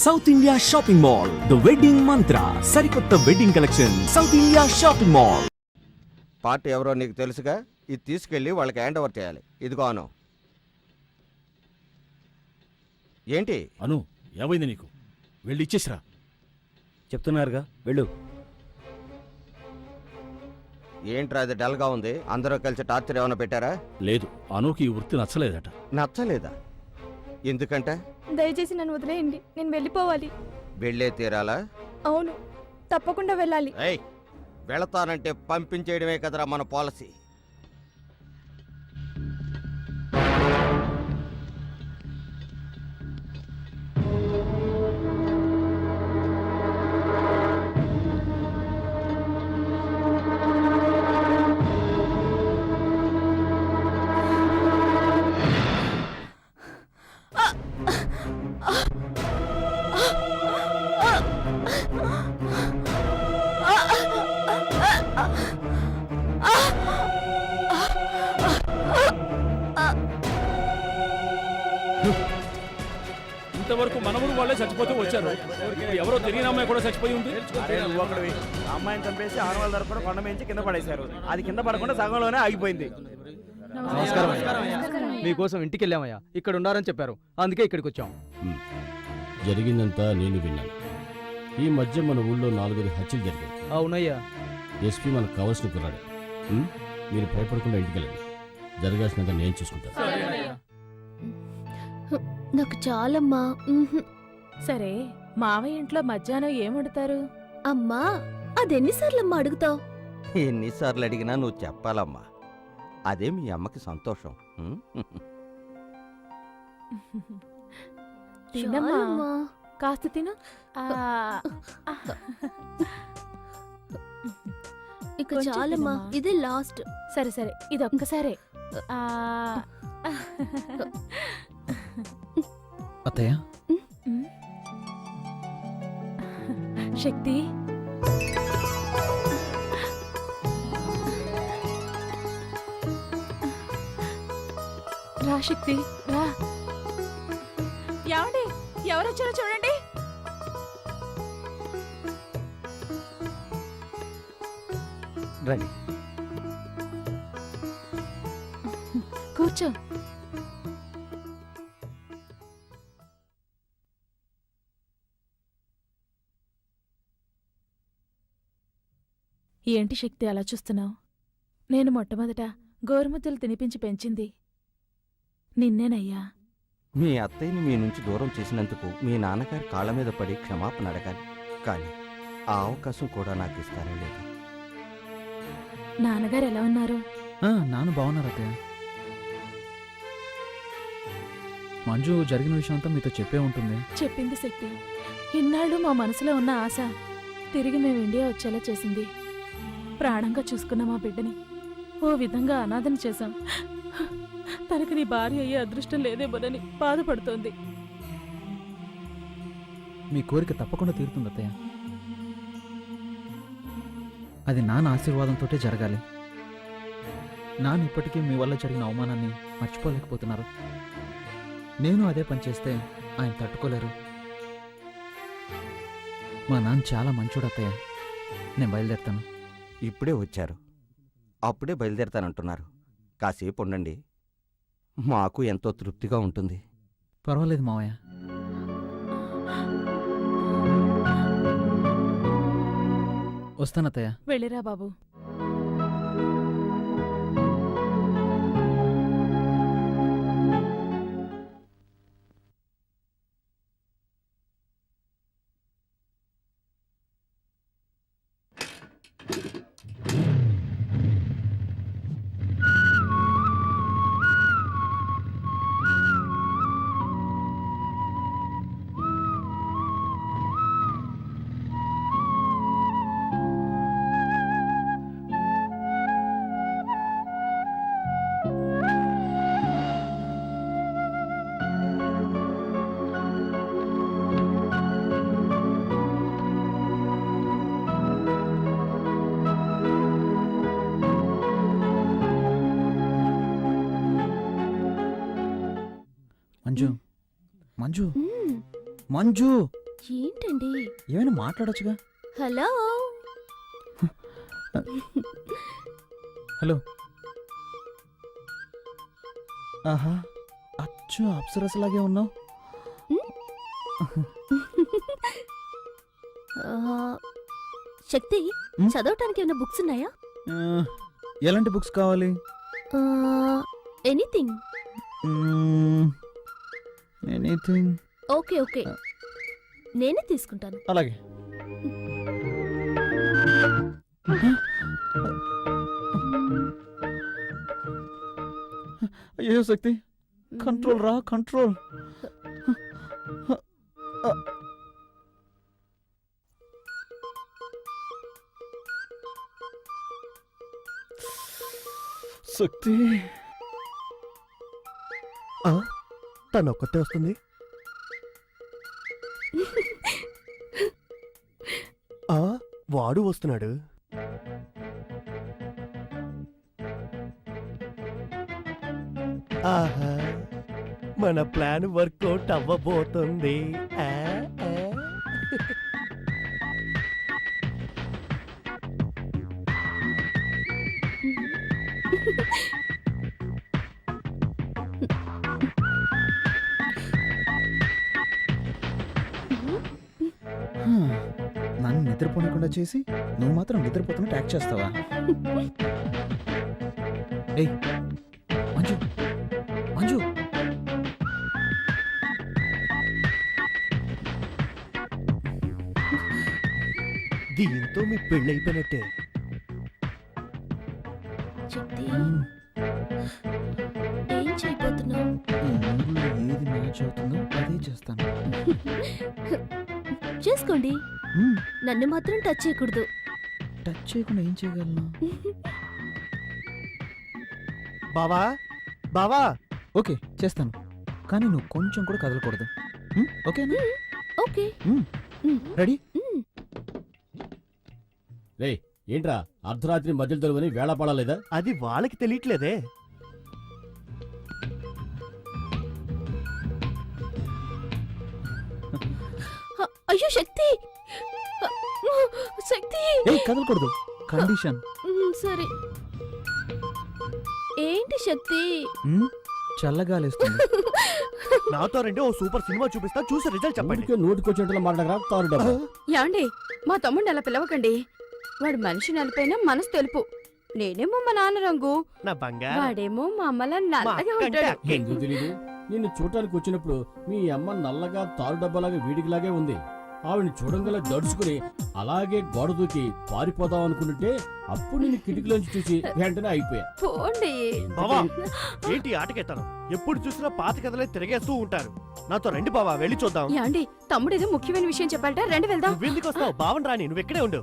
South India shopping mall the wedding మంత్ర సరికొత్త wedding collection south India shopping mall. Party ఎవరో నీకు తెలుసుగా, ఇది తీసుకెళ్ళి వాళ్ళకి హ్యాండ్ ఓవర్ చేయాలి. ఇదిగో అను. ఏంటి అను, ఏమైంది నీకు? వెళ్ళి ఇచ్చేసిరా. చెప్తున్నారుగా, వెళ్ళు. ఏంట్రా అది డల్గా ఉంది? అందరూ కలిసి టార్చర్ ఏమైనా పెట్టారా? లేదు, అనుకి ఈ వృత్తి నచ్చలేదట. నచ్చలేదా? ఎందుకంట? దయచేసి నన్ను వదిలేయండి, నేను వెళ్ళిపోవాలి. వెళ్ళే తీరాలా? అవును, తప్పకుండా వెళ్ళాలి. ఏయ్, వెళతానంటే పంపించేయడమే కదరా మన పాలసీ. ఇంతవరకు మనముడు వాళ్ళే చచ్చిపోతూ వచ్చారు. ఎవరో తెలియని అమ్మాయి కూడా చచ్చిపోయి ఉంది. అమ్మాయిని చంపేసి 600 ధర కూడా కొండ మేంచి కింద పడేశారు. అది కింద పడకుండా సగంలోనే ఆగిపోయింది. నమస్కారం. మీకోసం ఇంటికి వెళ్ళామయ్యా, ఇక్కడ ఉండారని చెప్పారు, అందుకే ఇక్కడికి వచ్చాం. జరిగిందంతా నేను విన్నాను. ఈ మధ్య మన ఊళ్ళో 4 హత్యలు జరిగాయి. అవునయ్యా. ఎస్పీ మనకు కావాల్సిన కుర్రాడు. మీరు భయపడకుండా ఇంటికి వెళ్ళండి. జరగాల్సినంత నేను చూసుకుంటాను. నాకు చాలమ్మా. సరే, మావయ్య ఇంట్లో మధ్యాహ్నం ఏం వండుతారు? అమ్మా, అదెన్నిసార్లమ్మా అడుగుతావు? ఎన్నిసార్లు అడిగినా నువ్వు చెప్పాలమ్మా. అదే మీ అమ్మకి సంతోషం. తినమ్మా, కాస్త తిను. ఇక కొంచెం చాలమ్మా, తినమ్మా. ఇదే లాస్ట్. సరే సరే, ఇది ఒక్కసారే. అత్తయ్య, శక్తి, రా శక్తి, రా. ఏమండి, ఎవరొచ్చారో చూడండి. రండి. కూర్చో. ఏంటి శక్తి అలా చూస్తున్నావు? నేను మొట్టమొదట గోరుముద్దలు తినిపించి పెంచింది నిన్నేనయ్యా. మీ అత్తయ్యని మీ నుంచి దూరం చేసినందుకు మీ నాన్నగారి కాళ్ళ మీద పడి క్షమాపణ అడగాలి. కానీ ఆ అవకాశం కూడా నాకు ఇస్తారో లేదు. నాన్నగారు ఎలా ఉన్నారు? నాన్న బాగున్నారు అత్తయ్య. మంజు జరిగిన విషయం అంతా మీతో చెప్పే ఉంటుంది. చెప్పింది శక్తి. ఇన్నాళ్ళు మా మనసులో ఉన్న ఆశ తిరిగి మేము ఇండియా వచ్చేలా చేసింది. ప్రాణంగా చూసుకున్న మా బిడ్డని ఓ విధంగా అనాథని చేశాం. తనకి నీ భార్య అయ్యే అదృష్టం లేదేమోనని బాధపడుతోంది. మీ కోరిక తప్పకుండా తీరుతుంది అత్తయ్య. అది నాన్న ఆశీర్వాదంతోటే జరగాలి. నాన్న ఇప్పటికీ మీ వల్ల జరిగిన అవమానాన్ని మర్చిపోలేకపోతున్నారు. నేను అదే పని చేస్తే ఆయన తట్టుకోలేరు. మా నాన్న చాలా మంచోడు అత్తయ్య. నేను బయలుదేరుతాను. ఇప్పుడే వచ్చారు, అప్పుడే బయలుదేరతానంటున్నారు. కాసేపు ఉండండి, మాకు ఎంతో తృప్తిగా ఉంటుంది. పర్వాలేదు మావయ్య. వస్తానత్తయ్య. వెళ్ళిరా బాబు. మంజు మంజు మంజు ఏంటండి? ఏమైనా మాట్లాడొచ్చుగా. హలో. హలో. ఆహా, అచ్చు అప్సరసలాగే ఉన్నావు. శక్తి, ఉమ్? చదవటానికి ఏమైనా బుక్స్ ఉన్నాయా? ఎలాంటి బుక్స్ కావాలి? ఎనీథింగ్. ఎనీథింగ్. ఓకే ఓకే, నేనే తీసుకుంటాను. అలాగే. అయ్యో శక్తి, కంట్రోల్ రా, కంట్రోల్. శక్తి, తను ఒక్కతే వస్తుంది. వాడు వస్తున్నాడు. ఆహా, మన ప్లాన్ వర్కౌట్ అవ్వబోతుంది. ఆ, ఆ. నన్ను నిద్రపోనకుండా చేసి నువ్వు మాత్రం నిద్రపోతున్నట్టు యాక్ట్ చేస్తావా? ఏయ్ మంజు, మంజు. దీంతో మీ పెళ్ళైపోయినట్టే. శక్తి, ఏం చేయబోతున్నావు? ఈ మూడులో ఏది మ్యాచ్ అవుతుందో అదే చేస్తాను. చేసుకోండి, మ్మ్. నన్ను మాత్రం టచ్ చేయకూడదు. టచ్ చేయకుండా ఏం చేయగలను? బావా, బావా, ఓకే చేస్తాను, కానీ నువ్వు కొంచెం కూడా కదలకూడదు. ఓకేనా? ఓకే. రెడీ? రేయ్ ఏంట్రా అర్ధరాత్రి మధ్యలో దొరుకుని వేళ పడలేదా? అది వాళ్ళకి తెలియట్లేదే. అయ్యో శక్తి, శక్తి. ఏయ్ కదలకూడదు, కండిషన్. సరే. ఏంటి శక్తి? చల్లగాలేస్తుంది. నాతో రండి, ఓ సూపర్ సినిమా చూపిస్తా, చూసి రిజల్ట్ చెప్పండి. ఊరికే నోటికొచ్చినట్లు మాట్లాడరా తారు డబ్బా. యాండి, మా తమ్ముడిని అలా పిలవకండి. వాడు మనిషి నలిపైన మనసు తెలుపు. నేనేమో మా నాన్న రంగు, నా బంగారం. వాడేమో మా అమ్మలా మా నల్లగా అక్కంటే ఉంటాడు. అక్కే. ఎందుకు తెలీదు? నిన్ను చూడటానికి వచ్చినప్పుడు మీ అమ్మ నల్లగా తారు డబ్బాలాగా వీడికిలాగే ఉంది. ఆవిడని చూడంగల దడుచుకుని అలాగే గోడ దూకి పారిపోదాం అనుకుంటుంటే అప్పుడు నేను కిటికీలోంచి చూసి వెంటనే అయిపోయా. పోండి. బావా, ఏంటి ఆటకెత్తాను? ఎప్పుడు చూసినా పాత కథలే తిరిగేస్తూ ఉంటారు. నాతో రండి బావా, వెళ్ళి చూద్దాం. యాండి, తమ్ముడు ఏదో ముఖ్యమైన విషయం చెప్పాలట, రండి వెళ్దాం. నువ్వెందుకు వస్తావు? బావన్ రాని, నువ్వు ఇక్కడే ఉండు.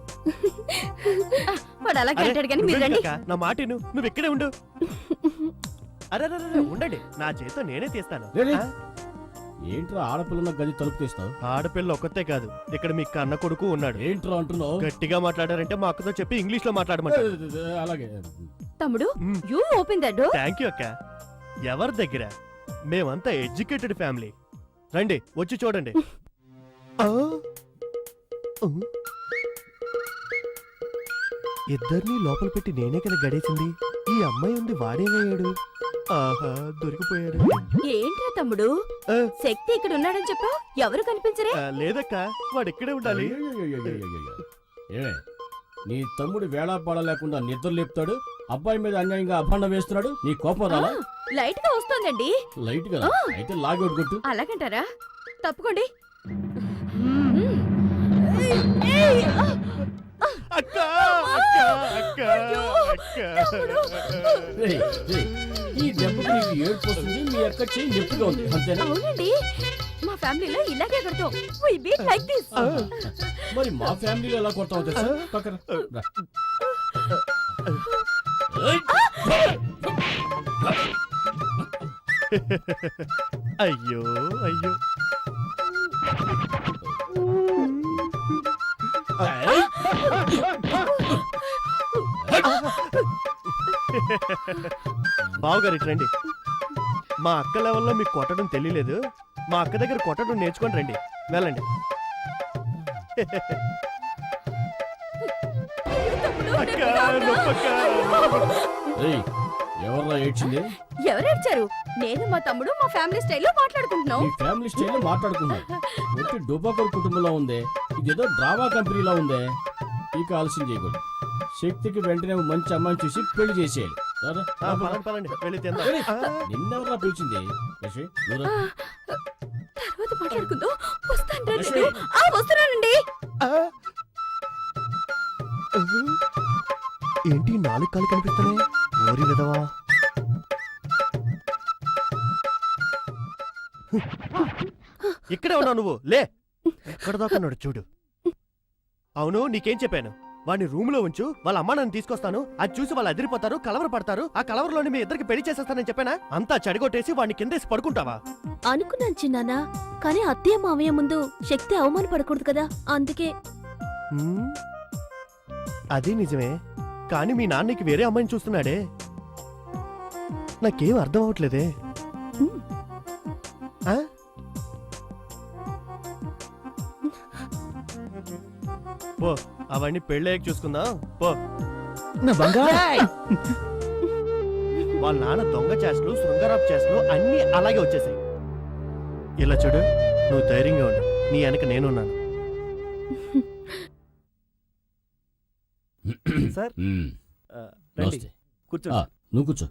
వాడు అలాగే అరే, అంటాడు కానీ మీరు నువ్వేంటి రండి. అక్క? నా మాట విను, నువ్వు ఇక్కడే ఉండు. అరే ఉండండి, నా చేతితో నేనే తీస్తాను. రే. ఆ? ఏంట్రా ఆడపిల్లన్న గది తలుపు తీస్తావు? ఆడపిల్ల ఒక్కతే కాదు, ఇక్కడ మీ కన్న కొడుకు ఉన్నాడు. ఏంట్రా అంటున్నావు? గట్టిగా మాట్లాడారంటే మా అక్కతో చెప్పి ఇంగ్లీష్ లో మాట్లాడమంటారు. అలాగే తమ్ముడు, you open the door. Thank you అక్క. ఎవరి దగ్గర? మేమంతా ఎడ్యుకేటెడ్ ఫ్యామిలీ. రండి, వచ్చి చూడండి. ఇద్దరిని లోపల పెట్టి నేనే కదా గడేసింది. ఈ అమ్మాయి ఉంది, వాడేమయ్యాడు? ఆహా, దొరికిపోయాడు. ఏంట్రా తమ్ముడు, ఆ, శక్తి ఇక్కడ ఉన్నాడని చెప్పావు, ఎవరు కనిపించరే? లేదక్క, వాడు ఇక్కడే ఉండాలి. ఏమే నీ తమ్ముడు వేళా పడలేకుండా నిద్ర లేపుతాడు, అబ్బాయి మీద అన్యాయంగా అభాండం వేస్తున్నాడు, నీ కోపం రాలా? లైట్ గా వస్తోందండి. లైట్ కదా, అయితే లాగౌట్ కొట్టు. అలాగంటారా? తప్పుకోండి. అక్క, అక్క, అక్క, అక్క. రేయ్, రేయ్, ఈ దెబ్బకు నీకు ఏడుపు వస్తుంది, మీ అక్క చెయ్యి నొప్పిగా ఉంది, అంతేనా? అవునండి, మా ఫ్యామిలీలో ఇలాగే కడతాం. We beat like this. మరి మా ఫ్యామిలీలో ఎలా కొడతావు తెలుసా? పక్కన రా. అయ్యో అయ్యో. బావగారు ఇటు రండి. మా అక్క లెవెల్లో మీకు కొట్టడం తెలియలేదు. మా అక్క దగ్గర కొట్టడం నేర్చుకొని రండి. వెళ్ళండి. అక్క, నొప్పక్క. ఏయ్, ఎవర్రా ఏడ్చింది? ఎవరేడ్చారు? నేను మా తమ్ముడు మా ఫ్యామిలీ స్టైల్లో మాట్లాడుకుంటున్నాం. మీ ఫ్యామిలీ స్టైల్ మాట్లాడుకున్నాం. ఒట్టి డోబాకర్ కుటుంబంలో ఉందే, ఇదేదో డ్రామా కంపెనీలో ఉందే. ఇక ఆలస్యం చేయకూడదు. శక్తికి వెంటనే ఓ మంచి అమ్మాయిని చూసి పెళ్లి చేసేయాలి. రారా, ఆ, లోపల. పదండి, పదండి, వెళ్ళి తిందాం. ఏయ్, నిన్నెవరా పిలిచింది? యశ్వి, నువ్వు రా. తర్వాత మాట్లాడుకుందాం. వస్తాను రండి. లక్ష్మి. వస్తున్నానండి. ఏంటి 4 కాళ్ళు కనిపిస్తున్నాయి? ఓరి విధవా. ఇక్కడే ఉన్నావు నువ్వు, లే. ఎక్కడ దాకున్నాడు చూడు. అవును, నీకేం చెప్పాను? వాడిని రూమ్ లో ఉంచు, వాళ్ళ అమ్మ నన్ను తీసుకొస్తాను, అది చూసి వాళ్ళు అదిరిపోతారు, కలవర పడతారు, ఆ కలవరలోని మీ ఇద్దరికి పెళ్లి చేసేస్తానని చెప్పానా? అంతా చెడగొట్టేసి వాడిని కిందేసి పడుకుంటావా? అనుకున్నాను చిన్నానా, కానీ అత్తయ్య మావయ్య ముందు శక్తి అవమానపడకూడదు కదా, అందుకే. హ్మ్? అది నిజమే, కానీ మీ నాన్నకి వేరే అమ్మాయిని చూస్తున్నాడే. నాకేం అర్థం అవట్లేదే. ఆ? పో, అవన్నీ పెళ్ళయ్యాక చూసుకుందాం, పో. నా బంగారు వాళ్ళ నాన్న దొంగ చేష్టలు, శృంగారపు చేష్టలు అన్నీ అలాగే వచ్చేసాయి. ఇలా చూడు, నువ్వు ధైర్యంగా ఉండు, నీ వెనక నేనున్నాను. సార్ ఉమ్, రండి, నమస్తే. కూర్చోండి. ఆ, నువ్వు కూర్చో.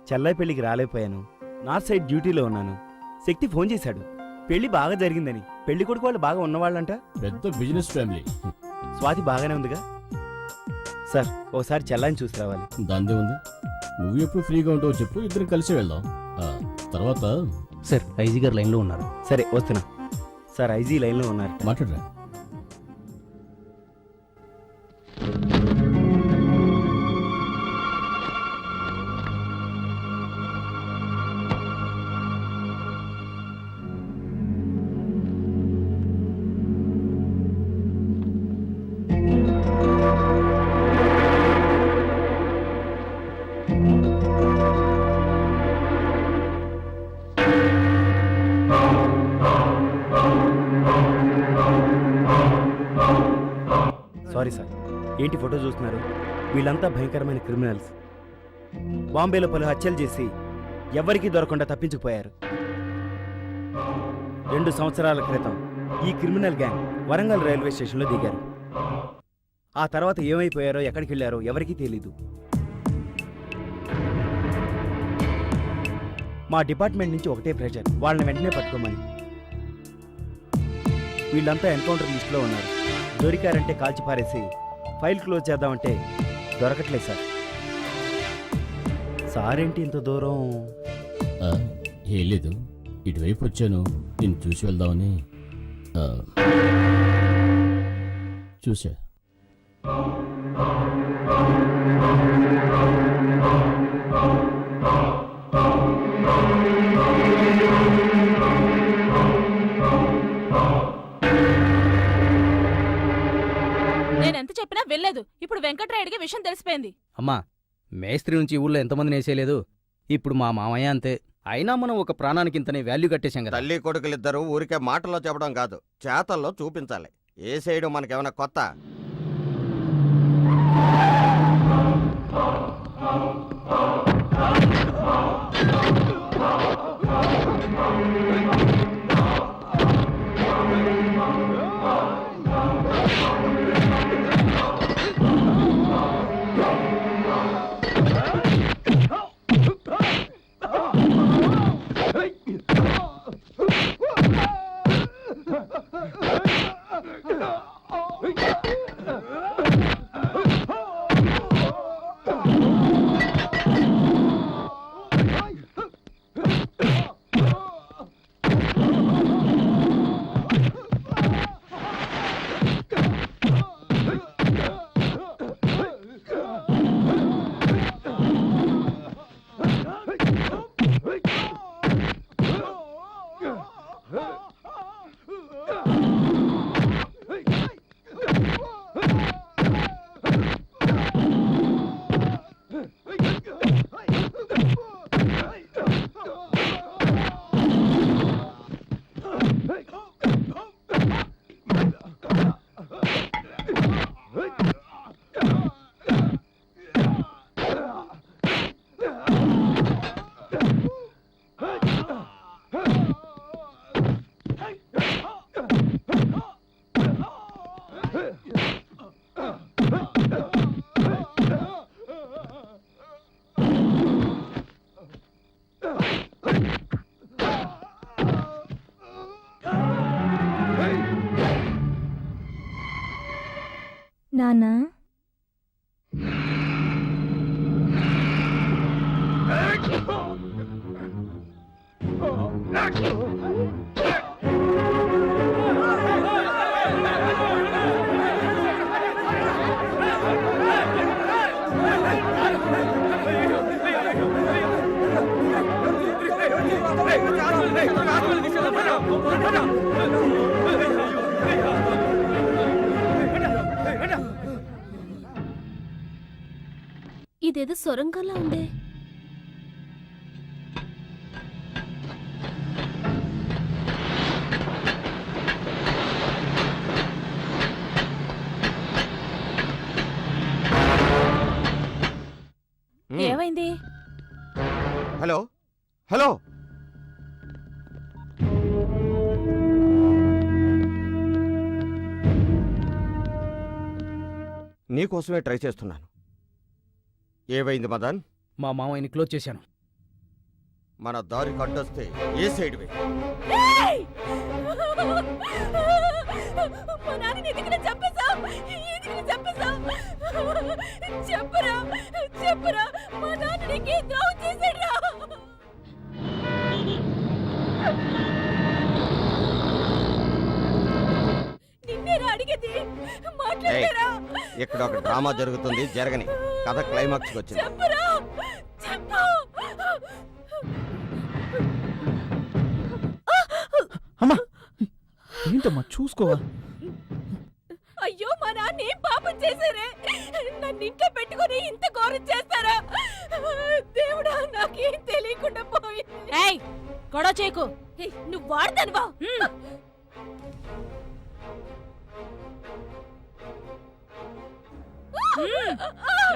చెల్లై పెళ్లికి రాలేకపోయాను, నార్త్ సైడ్ డ్యూటీలో ఉన్నాను. శక్తి ఫోన్ చేశాడు, పెళ్లి బాగా జరిగిందని. పెళ్లి కొడుకు వాళ్ళు బాగా ఉన్నవాళ్ళంట. పెద్ద బిజినెస్ ఫ్యామిలీ. స్వాతి బాగానే ఉందిగా సార్? ఓసారి చెల్లాయిని చూసి రావాలి. దాందే ఉంది. నువ్వు ఎప్పుడు ఫ్రీగా ఉంటావో చెప్పు, ఇద్దరం కలిసి వెళ్దాం. ఆ, తర్వాత సార్ ఐజీ గారు లైన్లో ఉన్నారు. సరే వస్తున్నా. సార్ ఐజీ లైన్లో ఉన్నారు. మాట్లాడరా. Sorry sir. ఏంటి ఫోటో చూస్తున్నారు? వీళ్ళంతా భయంకరమైన క్రిమినల్స్. బాంబేలో పలు హత్యలు చేసి ఎవరికీ దొరకకుండా తప్పించుకుపోయారు. 2 సంవత్సరాల క్రితం ఈ క్రిమినల్ గ్యాంగ్ వరంగల్ రైల్వే స్టేషన్లో దిగారు. ఆ తర్వాత ఏమైపోయారో, ఎక్కడికి వెళ్ళారో ఎవరికీ తెలీదు. మా డిపార్ట్మెంట్ నుంచి ఒకటే ప్రెషర్, వాళ్ళని వెంటనే పట్టుకోమని. వీళ్ళంతా ఎన్కౌంటర్ లిస్టులో ఉన్నారు. దొరికారంటే కాల్చి పారేసి ఫైల్ క్లోజ్ చేద్దామంటే దొరకట్లేదు సార్. సార్ ఏంటి ఇంత దూరం? ఆ, ఏం లేదు, ఇటువైపు వచ్చాను, నిన్ను చూసి వెళ్దామని. ఆ, చూసా. నేనెంత చెప్పినా వెళ్ళలేదు. ఇప్పుడు వెంకట్రాయుడికి విషయం తెలిసిపోయింది. అమ్మా, మేస్త్రి నుంచి ఊళ్ళో ఎంతమందిని వేసేయలేదు. ఇప్పుడు మా మామయ్య అంతే. అయినా మనం ఒక ప్రాణానికి ఇంతనే వాల్యూ కట్టేశాం కదా. తల్లి కొడుకులిద్దరూ ఊరికే మాటల్లో చెప్పడం కాదు, చేతల్లో చూపించాలి. ఏ సైడు మనకేమైనా కొత్త? నానా ఇదేదో సొరంగంలా ఉందే. ఏమైంది? హలో హలో నీకోసమే ట్రై చేస్తున్నాను. ఏవైంది మదన్? మా మామయ్యని క్లోజ్ చేశాను. మన దారి కట్టొస్తే ఏ సైడ్ వే? మా నాన్నని ఎందుకు చంపేశావ్? ఎందుకు చంపేశావ్? చెప్పరా చెప్పరా, మా నాన్న నీకే ద్రోహం చేశాడురా. నిన్నేరా అడిగేది, మాట్లాడరా. ఇక్కడ ఒక డ్రామా జరుగుతుంది, జరగని. కథ క్లైమాక్స్కి వచ్చింది. చెప్పరా చెప్పు. అమ్మా ఏంటమ్మా చూసుకోవా? అయ్యో, మా నాన్న ఏం పాపం చేశారే? నన్ను ఇంట్లో పెట్టుకుని ఇంత ఘోరం చేస్తారా? దేవుడా, నాకేం తెలియకుండా పోయింది. గొడవ చేయకు. నువ్వు వాడతానువా?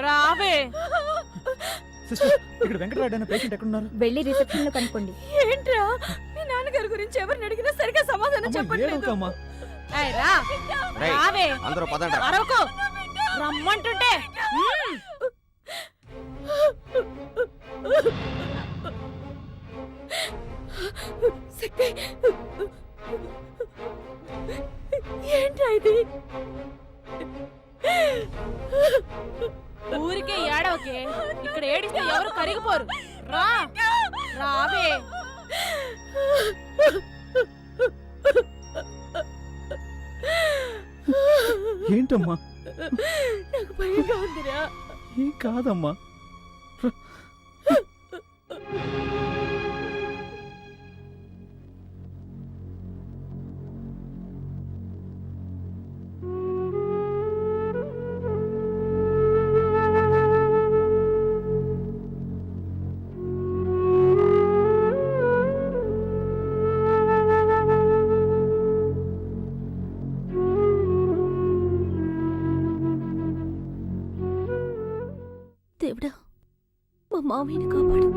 రావే. సిస్టర్, ఇక్కడ వెంకటరాడు అనే పేషెంట్ ఎక్కడున్నారు? వెళ్ళి రిసెప్షన్ లో కనుక్కోండి. ఏంట్రా, మీ నాన్నగారి గురించి ఎవరిని అడిగినా సరిగా సమాధానం చెప్పట్లేదు. ఏడవకమ్మా. రా రేయ్, రావే. అందరూ పదండి. అరవకు, రమ్మంటుంటే. ఏంట్రా ఇది? ఊరికే ఏడవకే. ఇక్కడ ఏడిస్తే ఎవరు కరిగిపోరు. రా రావే. ఏంటమ్మా? నాకు భయంగా ఉందిరా. ఏం కాదమ్మా. దేవుడా, మా మామయ్యని కాపాడు.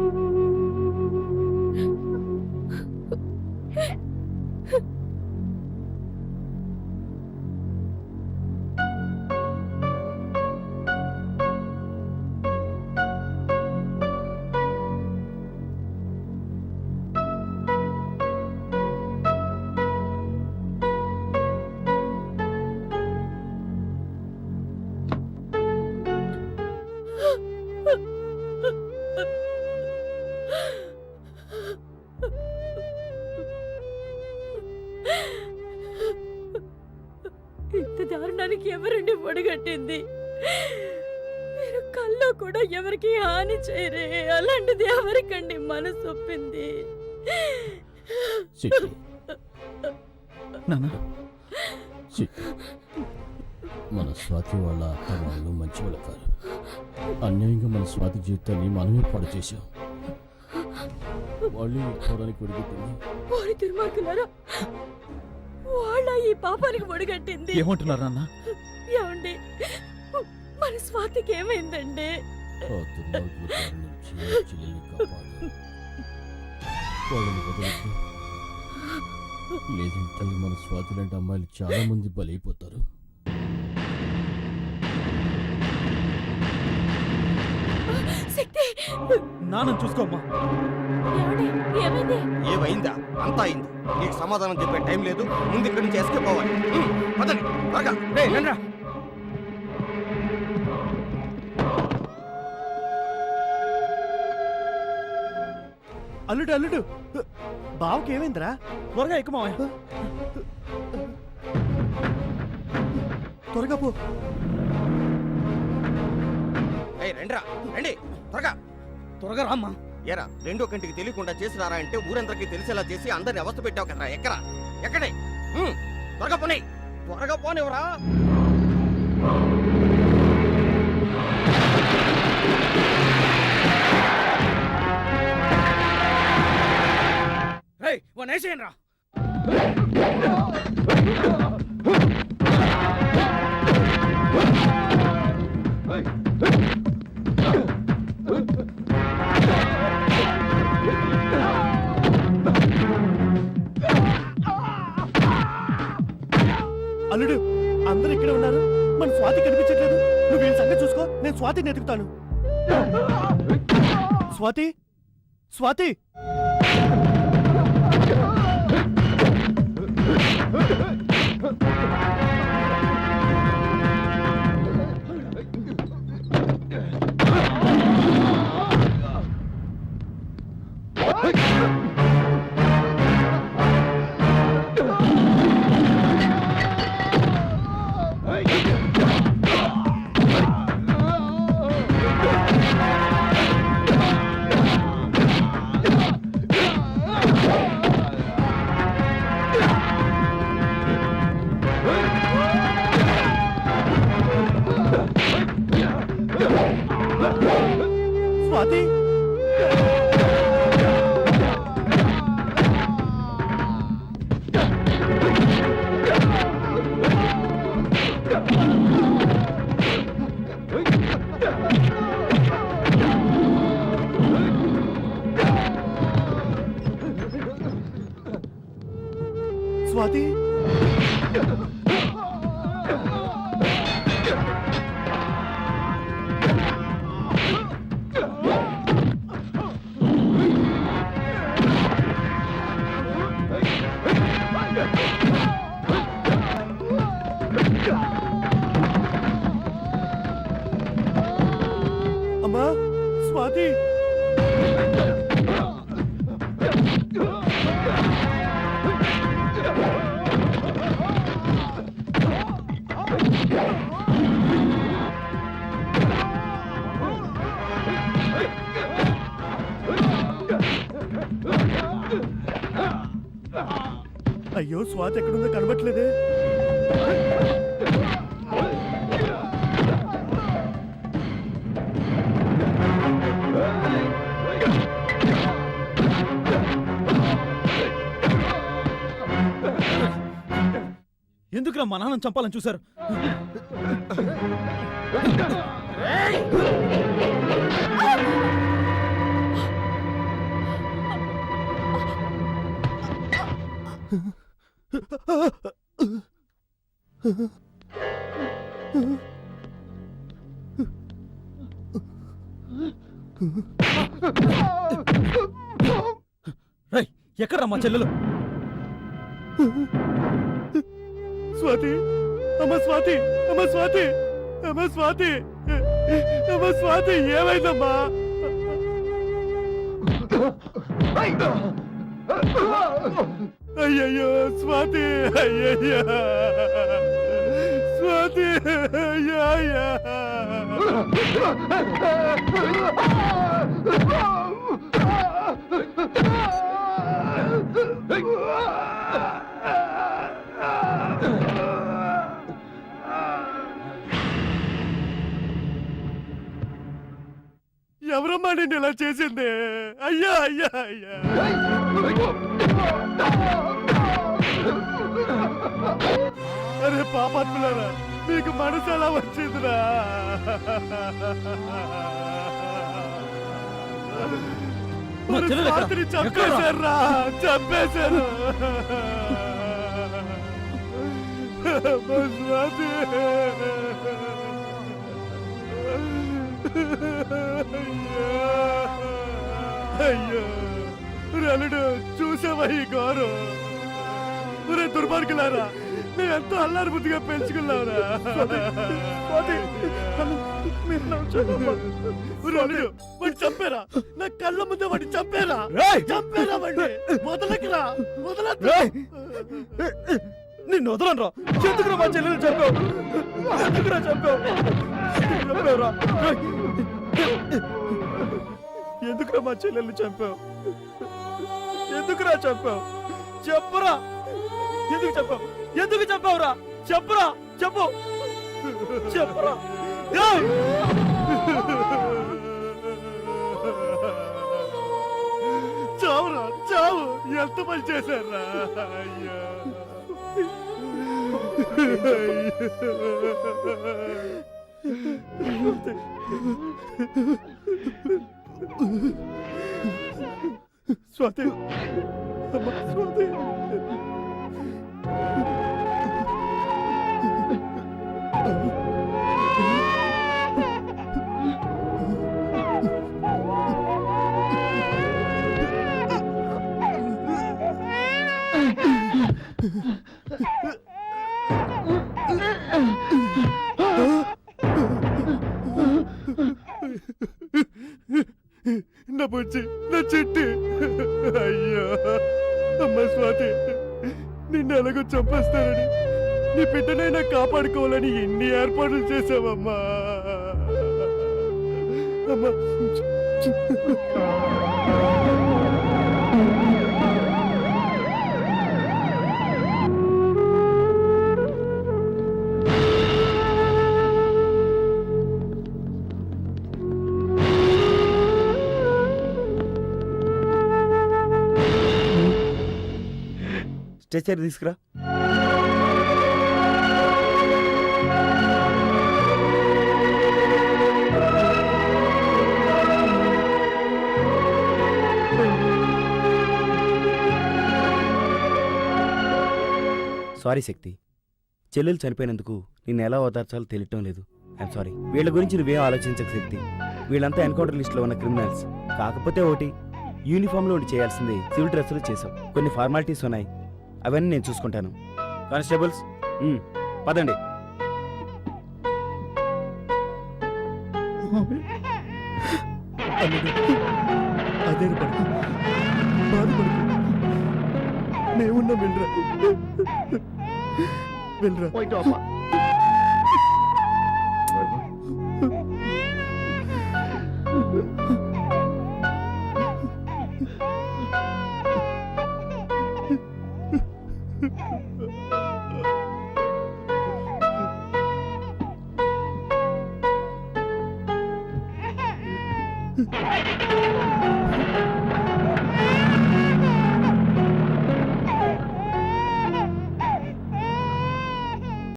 ఇంత దారుణానికి ఎవరండి పొడిగట్టింది? మీరు కల్లో కూడా ఎవరికి హాని చేయరే, అలాంటిది ఎవరికండి మనసు ఒప్పింది? సిట్టి, నాన్న, సిట్టి, మన స్వాతి వాళ్ళ అత్త వాళ్ళు మంచి వాళ్ళు కాదు. అన్యాయంగా మన స్వాతి జీవితాన్ని మనమే పాడు చేశాం. వాళ్ళు పోవడానికి ఒడిగట్టింది. వారి దుర్మార్గులారా, వాళ్ళ ఈ పాపానికి ఒడిగట్టింది. ఏమంటున్నారు నాన్న? ఏమండి, మన స్వాతికి ఏమైందండి? ఆ దుర్మార్గుల బారి నుంచి చెల్లెల్ని కాపాడు. వాళ్ళని వదలొద్దు. లేదంటే మన స్వాతి లాంటి అమ్మాయిలు చాలా మంది బలైపోతారు. శక్తి, నాన్న చూసుకోమ్మా. ఏమండి? ఏమైంది? ఏమైందా? అంతా అయింది. నీకు సమాధానం చెప్పే టైం లేదు. ముందు ఇక్కడి నుంచి ఎస్కేప్ అవ్వాలి. పదండి త్వరగా. అల్లుడు అల్లుడు, బావకి ఏమైందిరా? త్వరగా ఎక్కువ మావయ్య. త్వరగా పో. రండిరా రండి త్వరగా. త్వరగా రామ్మా. ఏరా రెండో కంటికి తెలియకుండా చేసినారా అంటే ఊరందరికీ తెలిసేలా చేసి అందరిని అవస్థ పెట్టావు కదరా. ఎక్కడే? త్వరగా పోనీ, త్వరగా పోనివరా. వేసేయండి. అల్లుడు, అందరూ ఇక్కడే ఉన్నారు. మన స్వాతి కనిపించట్లేదు. నువ్వు వీళ్ళ సంగతి చూసుకో, నేను స్వాతిని ఎతుకుతాను. స్వాతి, స్వాతి. స్వాతి, స్వాతి. అమ్మా, స్వాతి. అయ్యో, స్వాతి ఎక్కడుందో కనబట్లేదే. ఎందుకురా మా నాన్నని చంపాలని చూశారు? ఎక్కడ్రా మా చెల్లెలు? స్వాతి, అమ్మ స్వాతి, అమ్మ స్వాతి, అమ్మ స్వాతి, అమ్మ స్వాతి, ఏమైందమ్మా? అయ్యయ్యో స్వాతి, అయ్యయ్యో స్వాతి, అయ్యయ్యా. ఎవరమ్మా నిన్ను ఇలా చేసింది? అయ్యా అయ్యా అయ్యా. అరే పాపాత్ములారా, మీకు మనసు ఎలా వచ్చిందిరా? మన చెల్లెలు ఎక్కడ? స్వాతిని ఎక్కడ్రా? చంపేశారురా, చంపేశారు. మా స్వాతి. అయ్యో రలుడు, చూసావా ఈ ఘోరం? ఒరే దుర్మార్గులారా, మేము ఎంతో అల్లారు బుద్ధిగా పెంచుకున్నావురా. రలుడు, వాడిని చంపారా? నా కళ్ళ ముందే వాడిని చంపారా? చంపారా వాడిని? వదలకురా, వదలొద్దు. నిన్ను వదలనరా. ఎందుకురా మా చెల్లెలు చంపావు? ఎందుకురా చంపావు? చంపావురా. ఎందుకురా మా చెల్లెల్ని చంపావు? ఎందుకురా చంపావు? చెప్పరా. ఎందుకు చంపావు? ఎందుకు చంపావురా? చెప్పరా, చెప్పు, చెప్పరా. ఏయ్! చావురా, చావు. ఎంత పని చేశారా? అయ్యో. స్వాతి, అమ్మ స్వాతి. నా బుజ్జి, నా చెట్టు. అయ్యో అమ్మ స్వాతి, నిన్ను ఎలాగో చంపేస్తానని, నీ బిడ్డనైనా కాపాడుకోవాలని ఎన్ని ఏర్పాట్లు చేసావమ్మా. అమ్మా. స్ట్రెచర్ తీసుకురా. సారీ శక్తి, చెల్లెలు చనిపోయినందుకు నిన్ను ఎలా ఓదార్చాలో తెలియటం లేదు. I'm sorry. వీళ్ళ గురించి నువ్వేం ఆలోచించక శక్తి. వీళ్ళంతా ఎన్కౌంటర్ లిస్టులో ఉన్న క్రిమినల్స్. కాకపోతే ఒకటి, యూనిఫామ్లో ఉండి చేయాల్సింది సివిల్ డ్రెస్సులు చేసాం. కొన్ని ఫార్మాలిటీస్ ఉన్నాయి, అవన్నీ నేను చూసుకుంటాను. కానిస్టేబుల్స్ పదండి. అదే పడుకు, బాధపడుకు. మేమున్నాం, వెళ్ళరా, వెళ్ళరా.